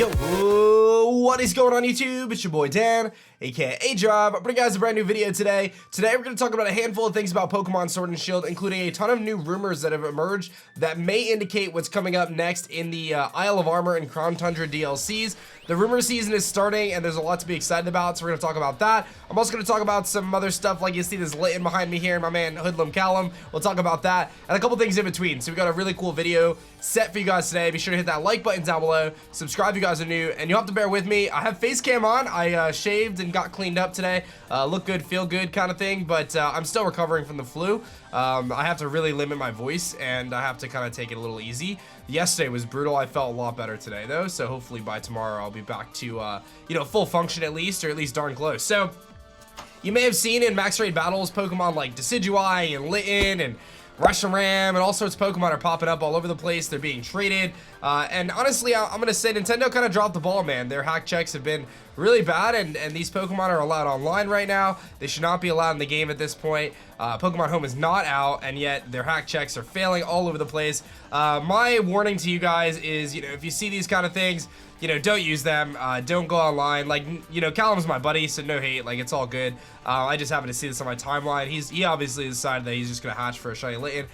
Yo, what is going on YouTube? It's your boy Dan, aka aDrive. I'm bringing you guys a brand new video today. Today we're going to talk about a handful of things about Pokemon Sword and Shield, including a ton of new rumors that have emerged that may indicate what's coming up next in the Isle of Armor and Crown Tundra DLCs. The rumor season is starting and there's a lot to be excited about, so we're going to talk about that. I'm also going to talk about some other stuff, like you see this Litten behind me here, my man Hoodlum Callum. We'll talk about that and a couple things in between. So we got a really cool video set for you guys today. Be sure to hit that like button down below, subscribe if you guys are new, and you'll have to bear with me. I have face cam on. I shaved and got cleaned up today. Look good, feel good kind of thing, but I'm still recovering from the flu. I have to really limit my voice and I have to kind of take it a little easy. Yesterday was brutal. I felt a lot better today though, so hopefully by tomorrow I'll be back to you know, full function at least, or at least darn close. So you may have seen in max raid battles Pokemon like Decidueye and Litten and Reshiram and all sorts of Pokemon are popping up all over the place. They're being traded, and honestly, I'm gonna say Nintendo kind of dropped the ball, man. Their hack checks have been really bad, and these Pokemon are allowed online right now. They should not be allowed in the game at this point. Pokemon Home is not out, and yet their hack checks are failing all over the place. My warning to you guys is, you know, if you see these kind of things, you know, don't use them. Don't go online. Like, you know, Callum's my buddy, so no hate. Like, it's all good. I just happened to see this on my timeline. He obviously decided that he's just gonna hatch for a shiny Litten.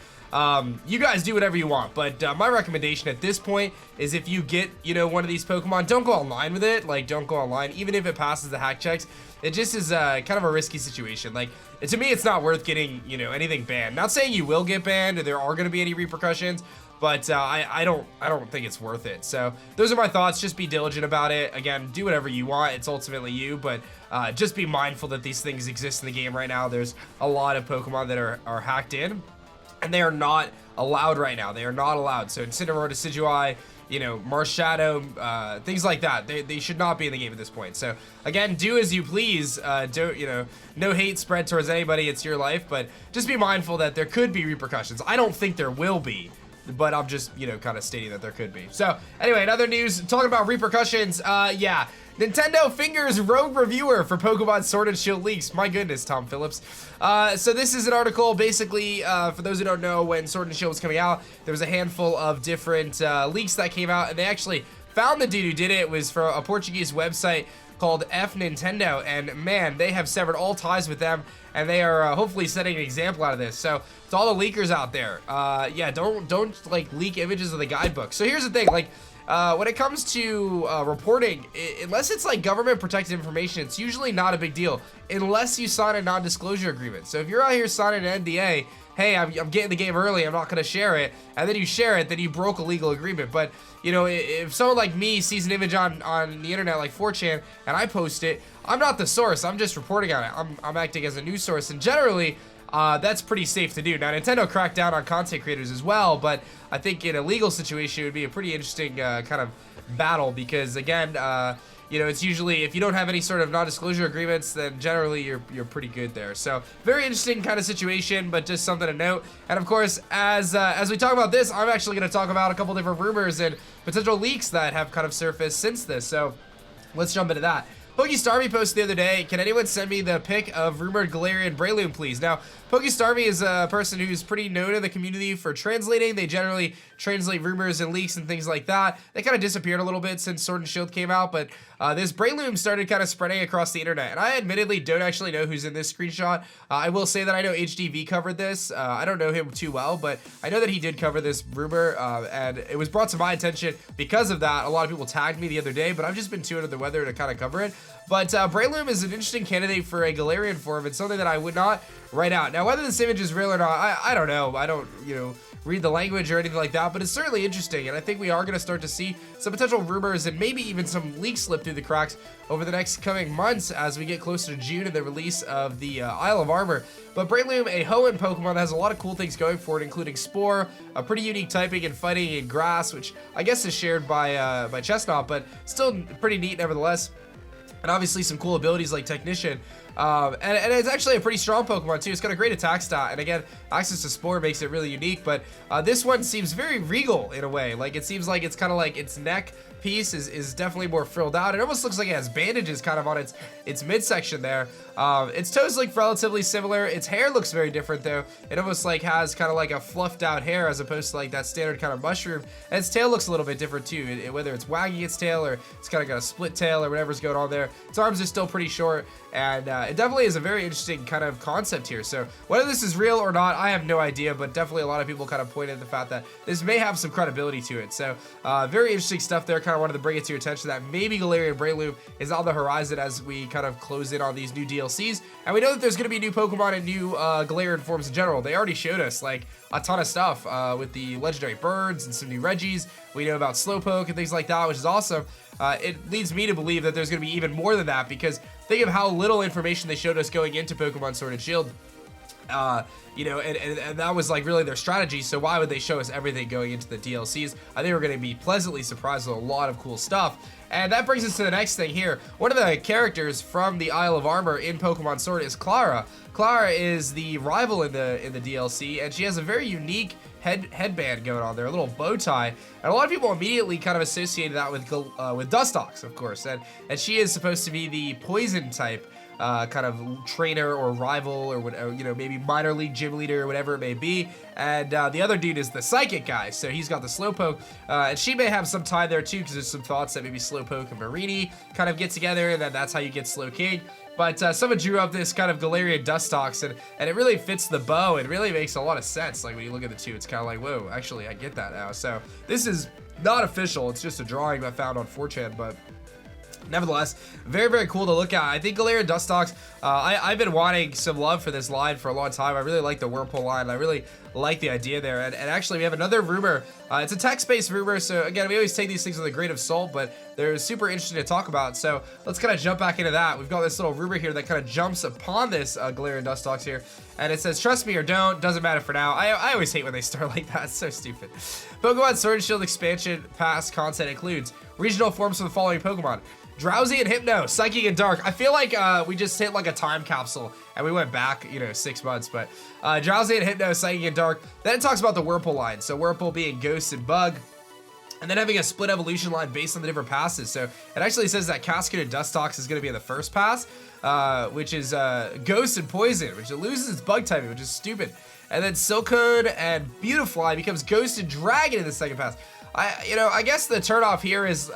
You guys do whatever you want, but my recommendation at this point is if you get, you know, one of these Pokemon, don't go online with it. Like, don't go online, even if it passes the hack checks. It just is kind of a risky situation. Like, to me, it's not worth getting, you know, anything banned. Not saying you will get banned or there are going to be any repercussions, but I don't think it's worth it. So those are my thoughts. Just be diligent about it. Again, do whatever you want. It's ultimately you, but just be mindful that these things exist in the game right now. There's a lot of Pokemon that are hacked in, and they are not allowed right now. They are not allowed. So Incineroar, Decidueye, you know, Marshadow, things like that. They should not be in the game at this point. So again, do as you please. Don't, you know, no hate spread towards anybody. It's your life, but just be mindful that there could be repercussions. I don't think there will be, but I'm just, you know, kind of stating that there could be. So anyway, in other news, talking about repercussions, yeah, Nintendo fingers rogue reviewer for Pokemon Sword and Shield leaks. My goodness, Tom Phillips. So this is an article, basically, for those who don't know, when Sword and Shield was coming out, there was a handful of different leaks that came out, and they actually found the dude who did it. It was for a Portuguese website called F Nintendo, and man, they have severed all ties with them, and they are hopefully setting an example out of this. So to all the leakers out there, yeah, don't like leak images of the guidebook. So here's the thing, like, when it comes to reporting, unless it's like government protected information, it's usually not a big deal unless you sign a non-disclosure agreement. So if you're out here signing an NDA, hey, I'm getting the game early, I'm not gonna share it, and then you share it, then you broke a legal agreement. But you know, if someone like me sees an image on the internet like 4chan and I post it, I'm not the source, I'm just reporting on it. I'm acting as a news source, and generally that's pretty safe to do. Now, Nintendo cracked down on content creators as well, but I think in a legal situation, it would be a pretty interesting kind of battle because, again, you know, it's usually, if you don't have any sort of non-disclosure agreements, then generally you're pretty good there. So, very interesting kind of situation, but just something to note. And of course, as we talk about this, I'm actually going to talk about a couple different rumors and potential leaks that have kind of surfaced since this. So, let's jump into that. PokeStarmy posted the other day, can anyone send me the pic of rumored Galarian Breloom, please? Now, PokeStarmy is a person who's pretty known in the community for translating. They generally translate rumors and leaks and things like that. They kind of disappeared a little bit since Sword and Shield came out, but this Breloom started kind of spreading across the internet, and I admittedly don't actually know who's in this screenshot. I will say that I know HDV covered this. I don't know him too well, but I know that he did cover this rumor, and it was brought to my attention because of that. A lot of people tagged me the other day, but I've just been too under the weather to kind of cover it. But Breloom is an interesting candidate for a Galarian form. It's something that I would not write out. Now, whether this image is real or not, I don't know. I don't, you know, read the language or anything like that, but it's certainly interesting, and I think we are going to start to see some potential rumors and maybe even some leaks slip through the cracks over the next coming months as we get closer to June and the release of the Isle of Armor. But Breloom, a Hoenn Pokemon that has a lot of cool things going for it, including Spore, a pretty unique typing and fighting in Grass, which I guess is shared by Chestnut, but still pretty neat nevertheless. And obviously some cool abilities like Technician. And it's actually a pretty strong Pokemon too. It's got a great attack stat, and again, access to Spore makes it really unique, but this one seems very regal in a way. Like, it seems like it's kind of like its neck piece is definitely more frilled out. It almost looks like it has bandages kind of on its midsection there. Its toes look relatively similar. Its hair looks very different though. It almost like has kind of like a fluffed out hair as opposed to like that standard kind of mushroom. And its tail looks a little bit different too, whether it's wagging its tail or it's kind of got a split tail or whatever's going on there. Its arms are still pretty short, and it definitely is a very interesting kind of concept here. So whether this is real or not, I have no idea, but definitely a lot of people kind of pointed at the fact that this may have some credibility to it. So very interesting stuff there. Kind of wanted to bring it to your attention that maybe Galarian Breloom is on the horizon as we kind of close in on these new DLCs. And we know that there's going to be new Pokemon and new Galarian forms in general. They already showed us like a ton of stuff with the legendary birds and some new Regis. We know about Slowpoke and things like that, which is awesome. It leads me to believe that there's going to be even more than that, because think of how little information they showed us going into Pokemon Sword and Shield. You know, and that was like really their strategy. So why would they show us everything going into the DLCs? I think we're going to be pleasantly surprised with a lot of cool stuff. And that brings us to the next thing here. One of the characters from the Isle of Armor in Pokemon Sword is Clara. Clara is the rival in the DLC, and she has a very unique headband going on there, a little bow tie, and a lot of people immediately kind of associated that with Dustox, of course, and she is supposed to be the poison type kind of trainer or rival or whatever, you know, maybe minor league gym leader or whatever it may be. And the other dude is the psychic guy, so he's got the Slowpoke, and she may have some tie there too, because there's some thoughts that maybe Slowpoke and Marini kind of get together, and then that's how you get Slowking. But someone drew up this kind of Galarian Dustox, and it really fits the bow. It really makes a lot of sense. Like, when you look at the two, it's kind of like, whoa, actually, I get that now. So this is not official. It's just a drawing I found on 4chan, but nevertheless, very, very cool to look at. I think Galarian Dustox, I've been wanting some love for this line for a long time. I really like the Whirlpool line. I really like the idea there. And actually, we have another rumor. It's a text-based rumor, so again, we always take these things with a grain of salt, but they're super interesting to talk about. So let's kind of jump back into that. We've got this little rumor here that kind of jumps upon this Galarian Dustox here, and it says, "Trust me or don't, doesn't matter for now." I always hate when they start like that. It's so stupid. Pokemon Sword and Shield expansion pass content includes regional forms for the following Pokemon: Drowsy and Hypno, Psychic and Dark. I feel like we just hit like a time capsule and we went back, you know, 6 months, but Drowsy and Hypno, Psychic and Dark. Then it talks about the Whirlpool line. So Whirlpool being Ghost and Bug, and then having a split evolution line based on the different passes. So it actually says that Cascade and Dustox is going to be in the first pass, which is Ghost and Poison, which it loses its bug typing, which is stupid. And then Silcoon and Beautifly becomes Ghost and Dragon in the second pass. I guess the turnoff here is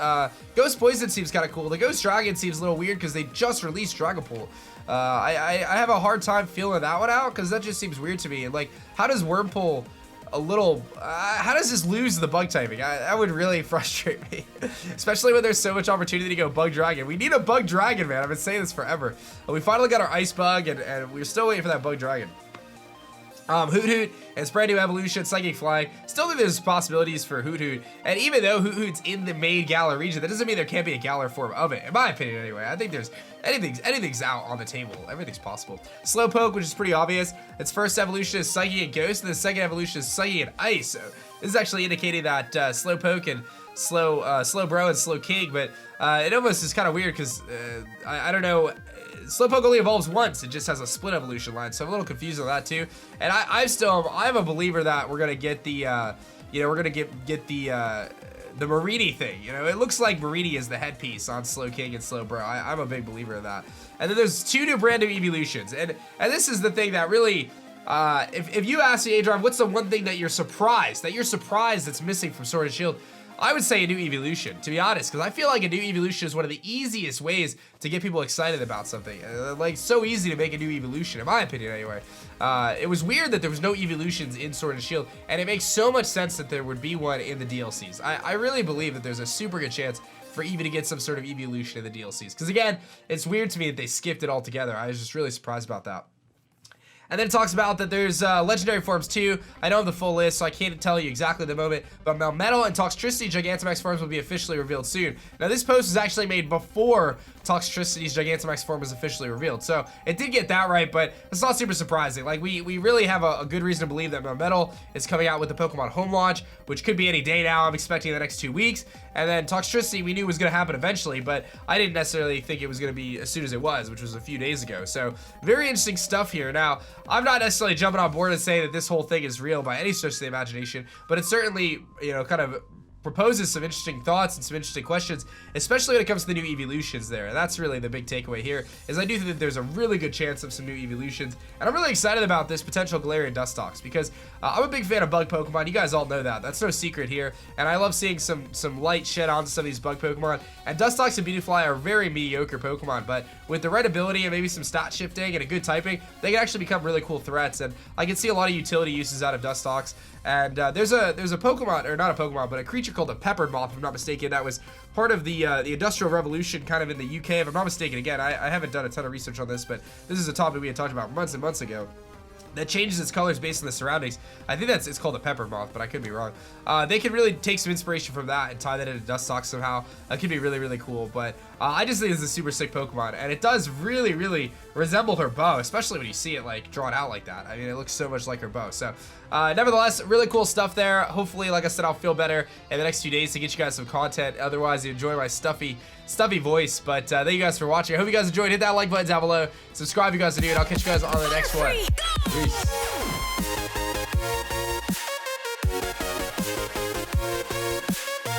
Ghost Poison seems kind of cool. The Ghost Dragon seems a little weird because they just released Dragapult. I have a hard time feeling that one out because that just seems weird to me. And like, how does Wurmple how does this lose the bug typing? That would really frustrate me, especially when there's so much opportunity to go Bug Dragon. We need a Bug Dragon, man. I've been saying this forever. And we finally got our Ice Bug, and we're still waiting for that Bug Dragon. Hoot Hoot and its brand new evolution, Psychic Flying. Still think there's possibilities for Hoot Hoot. And even though Hoot Hoot's in the main Galar region, that doesn't mean there can't be a Galar form of it, in my opinion anyway. I think there's anything's out on the table. Everything's possible. Slowpoke, which is pretty obvious. Its first evolution is Psychic and Ghost, and the second evolution is Psychic and Ice. So this is actually indicating that Slowpoke and Slowbro and Slowking, but it almost is kind of weird because I don't know. Slowpoke only evolves once. It just has a split evolution line, so I'm a little confused on that too. And I'm a believer that we're gonna get the, we're gonna get the Marini thing. You know, it looks like Marini is the headpiece on Slowking and Slowbro. I'm a big believer of that. And then there's two brand new Eeveelutions, and this is the thing that really, if you ask me, aDrive, what's the one thing that you're surprised that's missing from Sword and Shield? I would say a new evolution, to be honest, because I feel like a new evolution is one of the easiest ways to get people excited about something. Like, so easy to make a new evolution, in my opinion, anyway. It was weird that there was no evolutions in Sword and Shield, and it makes so much sense that there would be one in the DLCs. I really believe that there's a super good chance for Eevee to get some sort of evolution in the DLCs. Because again, it's weird to me that they skipped it altogether. I was just really surprised about that. And then it talks about that there's legendary forms too. I don't have the full list, so I can't tell you exactly the moment, but Melmetal and Toxtricity Gigantamax forms will be officially revealed soon. Now this post was actually made before Toxtricity's Gigantamax form was officially revealed, so it did get that right, but it's not super surprising. Like, we really have a good reason to believe that Melmetal is coming out with the Pokemon Home launch, which could be any day now. I'm expecting in the next 2 weeks. And then Toxtricity we knew was going to happen eventually, but I didn't necessarily think it was going to be as soon as it was, which was a few days ago. So very interesting stuff here. Now, I'm not necessarily jumping on board and saying that this whole thing is real by any stretch of the imagination, but it certainly, you know, kind of proposes some interesting thoughts and some interesting questions, especially when it comes to the new Eeveelutions there. And that's really the big takeaway here, is I do think that there's a really good chance of some new Eeveelutions, and I'm really excited about this potential Galarian Dustox, because I'm a big fan of bug Pokemon. You guys all know that. That's no secret here, and I love seeing some light shed onto some of these bug Pokemon, and Dustox and Beautifly are very mediocre Pokemon, but with the right ability and maybe some stat shifting and a good typing, they can actually become really cool threats, and I can see a lot of utility uses out of Dustox. And there's a Pokemon, or not a Pokemon, but a creature called a peppered moth, if I'm not mistaken, that was part of the Industrial Revolution kind of in the UK, if I'm not mistaken. Again, I haven't done a ton of research on this, but this is a topic we had talked about months and months ago, that changes its colors based on the surroundings. I think it's called a pepper moth, but I could be wrong. They could really take some inspiration from that and tie that into Dustox somehow. That could be really, really cool. But I just think it's a super sick Pokemon, and it does really, really resemble her bow, especially when you see it like drawn out like that. I mean, it looks so much like her bow. So nevertheless, really cool stuff there. Hopefully, like I said, I'll feel better in the next few days to get you guys some content. Otherwise, you enjoy my stuffy voice. But thank you guys for watching. I hope you guys enjoyed. Hit that like button down below. Subscribe if you guys are new, and I'll catch you guys on the next one. Peace.